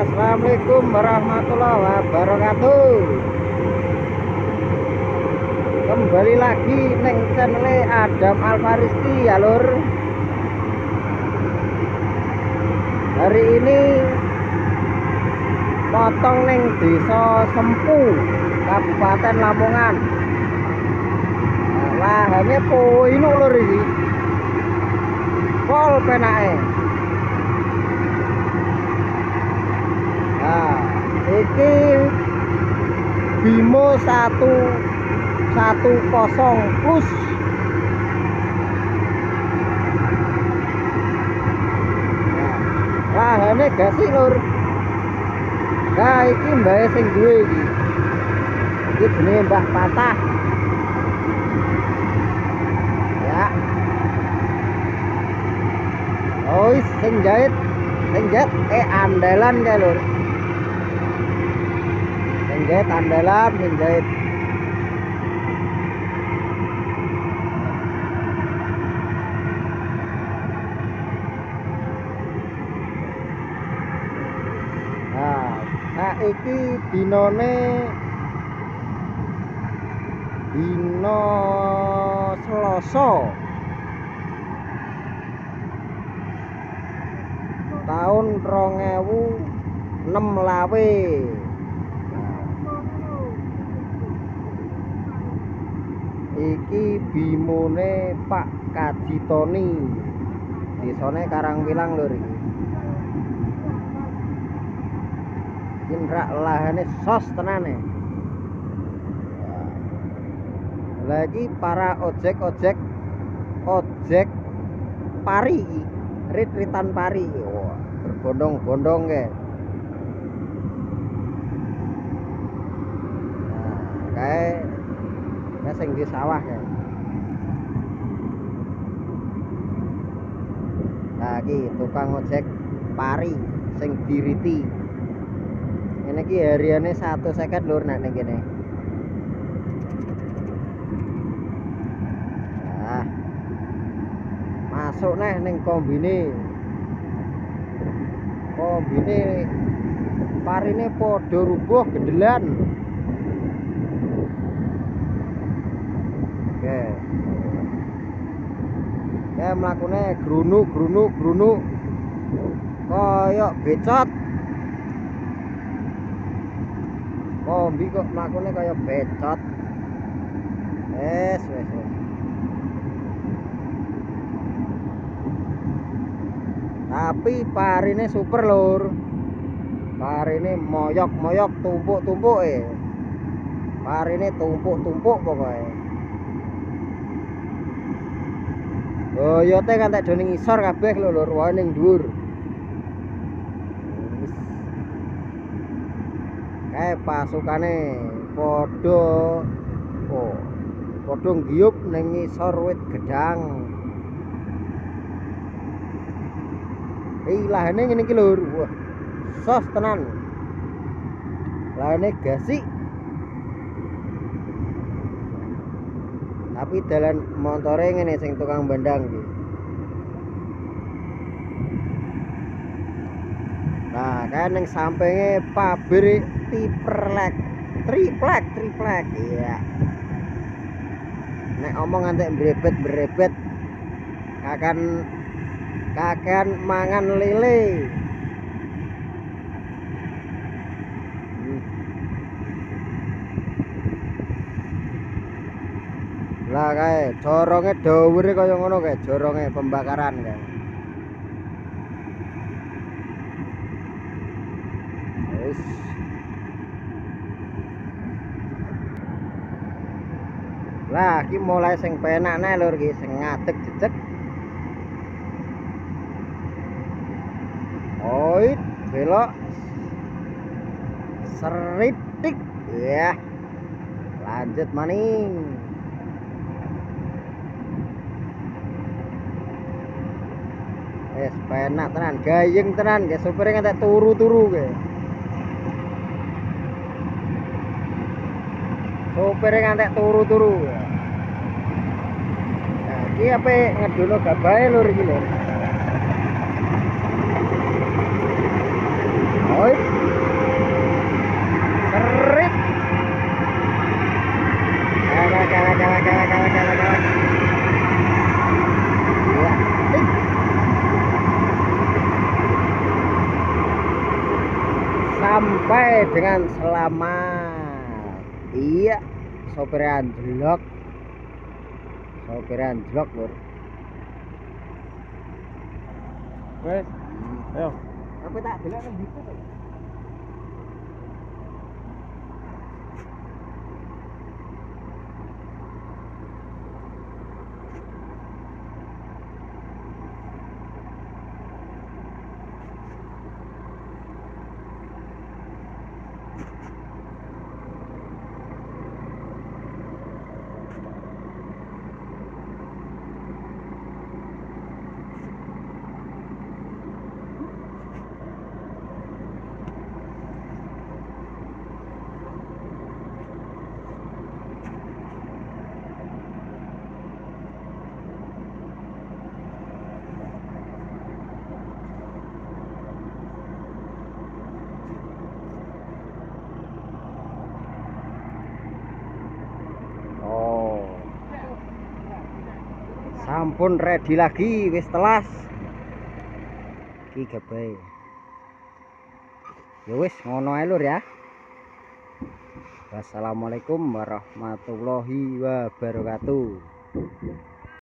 Assalamualaikum warahmatullahi wabarakatuh. Kembali lagi neng channel Adam Alfaristi ya lur. Hari ini potong neng Desa Sempu, Kabupaten Lamongan. Lahannya poinu lur iki. Pol penake. Nah, iki Bimo 110 plus. Nah, lahane gasi lur. Nah, iki mbae sing duwe iki. Iki jenenge Mbah Patah. Ya. Oh, sing jahit andalan kae lur. Menjahit andalan, menjahit. Nah, saiki dinone dino Selasa tahun 2006 lawe. Iki bimone Pak Kajitoni, desane Karangwilang lur iki. Indrak lahane sos tenane. Lagi para ojek pari, rit-ritan pari. Wah, berbondong-bondong ke. Nah, kayak sing di sawah ya. Lagi tukang ojek pari sing diriti. Ini ki hariane 150 lur nek ning kene. Nah. Masuk neh ning kombine. Kombine parine padha rubuh gendelan. Oke. Kayak mlakune grunuk koyok becot. Kombi kok mlakune kayak becot. Wes. Tapi parine super lur. Parine moyok tumpuk parine tumpuk pokoknya. Boyote kan tak jane ngisor kabeh lho lur, wae ning dhuwur. Kae pasukane padha nggiyup ning ngisor wit gedang. Lahane ngene iki lur. Wah. Sos tenan. Lahane gasik. Tapi dalan montore ngene sing tukang bandang iki. Nah, kan ning sampinge pabrik triplek. Iya. Nek omong ngantek brebet kakan mangan lele. Lah kae joronge dawure kaya ngono kae, joronge pembakaran kae. Wis. Lah iki mulai sing penak neh lur iki, sing ngadeg jejeg. Oit, belok. Seritik. Ya. Lanjut maning. Penak tenan, gayeng tenan, ge supire ngantek turu-turu ge. Supire ngantek turu-turu. Nah, iki ape ngedono gabahe lur iki lho. Oi. sampai dengan selamat. Iya, sopir anjlok lur. Wes, ayo. Tapi tak delok nang ndi to. Sampun ready lagi, wis telas. Iki gabae. Ya wis ngono ae lur ya. Wassalamualaikum warahmatullahi wabarakatuh.